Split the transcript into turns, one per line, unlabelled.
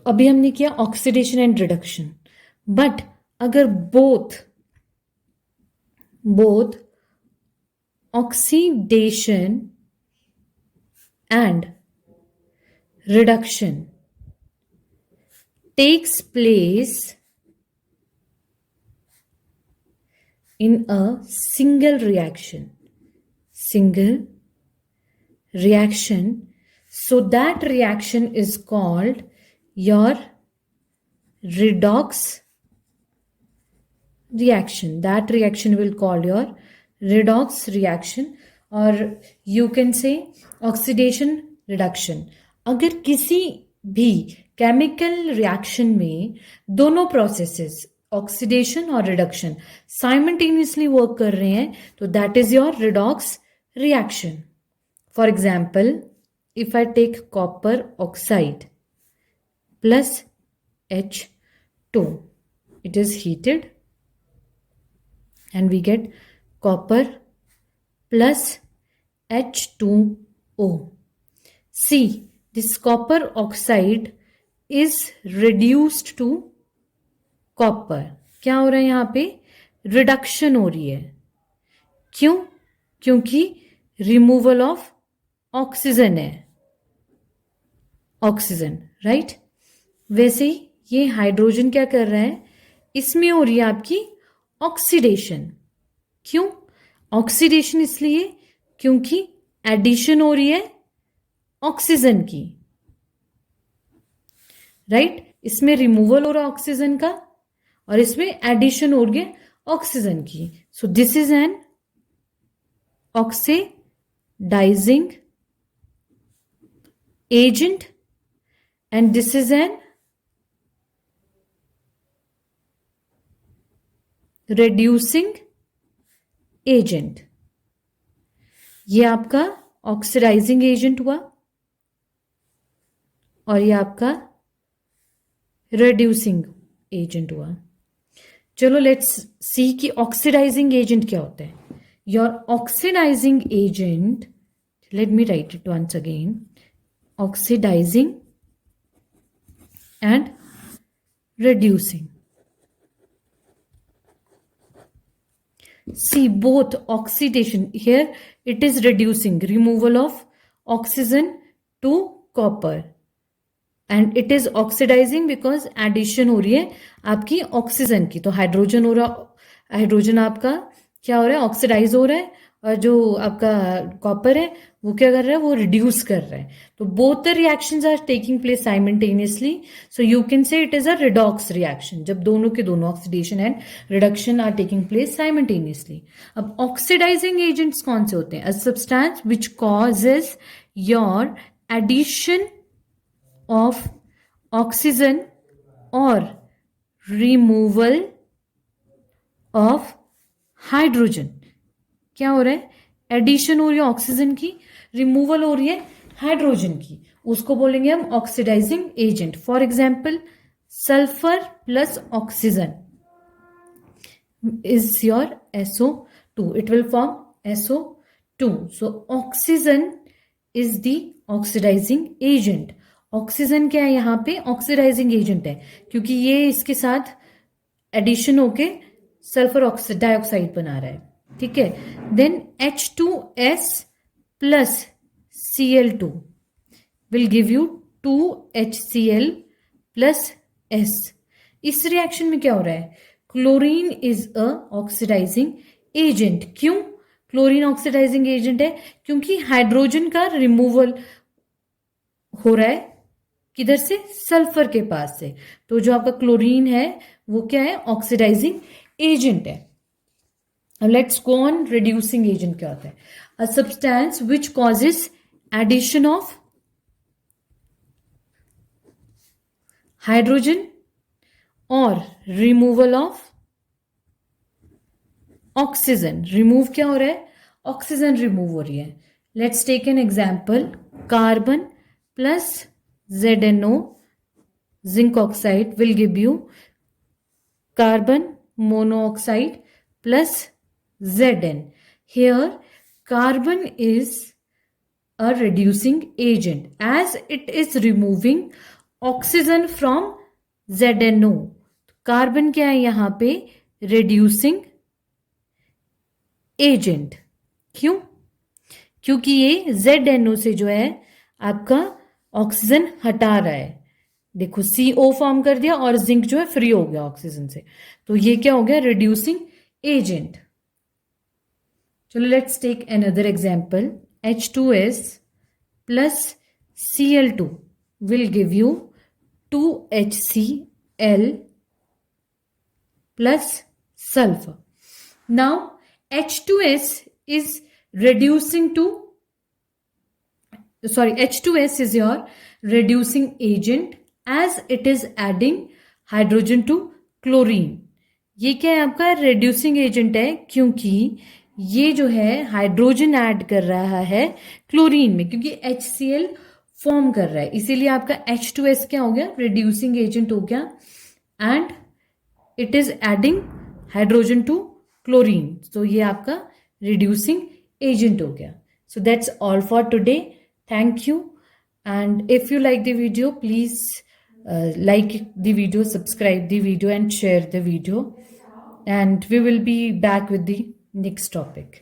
अभी हमने किया ऑक्सीडेशन एंड रिडक्शन, बट अगर both oxidation and reduction takes place in a single reaction, so that reaction is called your redox reaction. That reaction will call your redox reaction, or you can say oxidation reduction. अगर किसी भी chemical reaction में दोनों processes oxidation और reduction simultaneously work कर रहे हैं तो that is your redox reaction. For example, if I take copper oxide plus H2, it is heated and we get copper plus H2O. See, this copper oxide is reduced to copper. क्या हो रहा है यहाँ पे? Reduction हो रही है. क्यों? क्योंकि रिमूवल ऑफ ऑक्सीजन है. Oxygen, right? वैसे ही ये हाइड्रोजन क्या कर रहा है? इसमें हो रही है आपकी ऑक्सीडेशन. क्यों? ऑक्सीडेशन इसलिए क्योंकि एडिशन हो रही है ऑक्सीजन की, राइट? इसमें रिमूवल हो रहा है ऑक्सीजन का और इसमें एडिशन हो रही है ऑक्सीजन की. So this is an oxidising agent and this is an reducing agent. ये आपका ऑक्सीडाइजिंग एजेंट हुआ और ये आपका रिड्यूसिंग एजेंट हुआ. चलो लेट्स सी कि ऑक्सीडाइजिंग एजेंट क्या होता है. Your oxidising agent, let me write it once again, oxidising and reducing. See, both oxidation, here it is reducing, removal of oxygen to copper, and it is oxidizing because addition हो रही है आपकी oxygen की. तो hydrogen हो रहा, hydrogen आपका क्या हो रहा है? ऑक्सीडाइज हो रहा है, और जो आपका कॉपर है वो क्या कर रहा है? वो रिड्यूस कर रहा है. तो both the reactions are taking place simultaneously, so you can say it is a redox reaction. जब दोनों के दोनों oxidation and reduction are taking place simultaneously. अब ऑक्सीडाइजिंग एजेंट्स कौन से होते हैं? A substance which causes your addition of oxygen और रिमूवल ऑफ हाइड्रोजन. क्या हो रहा है? एडिशन हो रही है ऑक्सीजन की, रिमूवल हो रही है हाइड्रोजन की. उसको बोलेंगे हम oxidising agent. For example, sulphur plus oxygen is your SO2. It will form SO2. So oxygen is the oxidizing agent. Oxygen क्या है? यहाँ पे ऑक्सीडाइजिंग एजेंट है क्योंकि ये इसके साथ एडिशन होके सल्फर डाइऑक्साइड बना रहा है. ठीक है. Then H2S plus Cl2 will give you 2HCl plus S. इस रिएक्शन में क्या हो रहा है? Chlorine is a oxidising agent. क्यों क्लोरीन ऑक्सीडाइजिंग एजेंट है? क्योंकि हाइड्रोजन का रिमूवल हो रहा है किधर से? सल्फर के पास से. तो जो आपका क्लोरीन है वो क्या है? ऑक्सीडाइजिंग एजेंट है. अब let's go on reducing agent क्या होता है? A substance which causes addition of hydrogen और रिमूवल ऑफ ऑक्सीजन. रिमूव क्या हो रहा है? ऑक्सीजन रिमूव हो रही है. Let's take an example. Carbon plus ZNO zinc oxide will give you carbon monoxide plus Zn. Here carbon is a reducing agent as it is removing oxygen from ZNO। Carbon क्या है यहां पे? Reducing agent. क्यों? क्योंकि ये ZNO से जो है आपका ऑक्सीजन हटा रहा है। देखो CO फॉर्म कर दिया और जिंक जो है फ्री हो गया ऑक्सीजन से, तो ये क्या हो गया? Reducing agent. चलो let's take another example. H2S plus Cl2 will give you 2HCl plus sulfur. Now H2S is reducing to, sorry, H2S is your reducing agent as it is adding hydrogen to chlorine. ये क्या है आपका? reducing agent है क्योंकि ये जो है hydrogen add कर रहा है क्लोरीन में, क्योंकि HCl फॉर्म कर रहा है, इसीलिए आपका H2S क्या हो गया? reducing agent हो गया and it is adding hydrogen to chlorine, तो ये आपका reducing agent हो गया. So that's all for today. Thank you. And if you like the video, please like the video, subscribe the video and share the video. And we will be back with the next topic.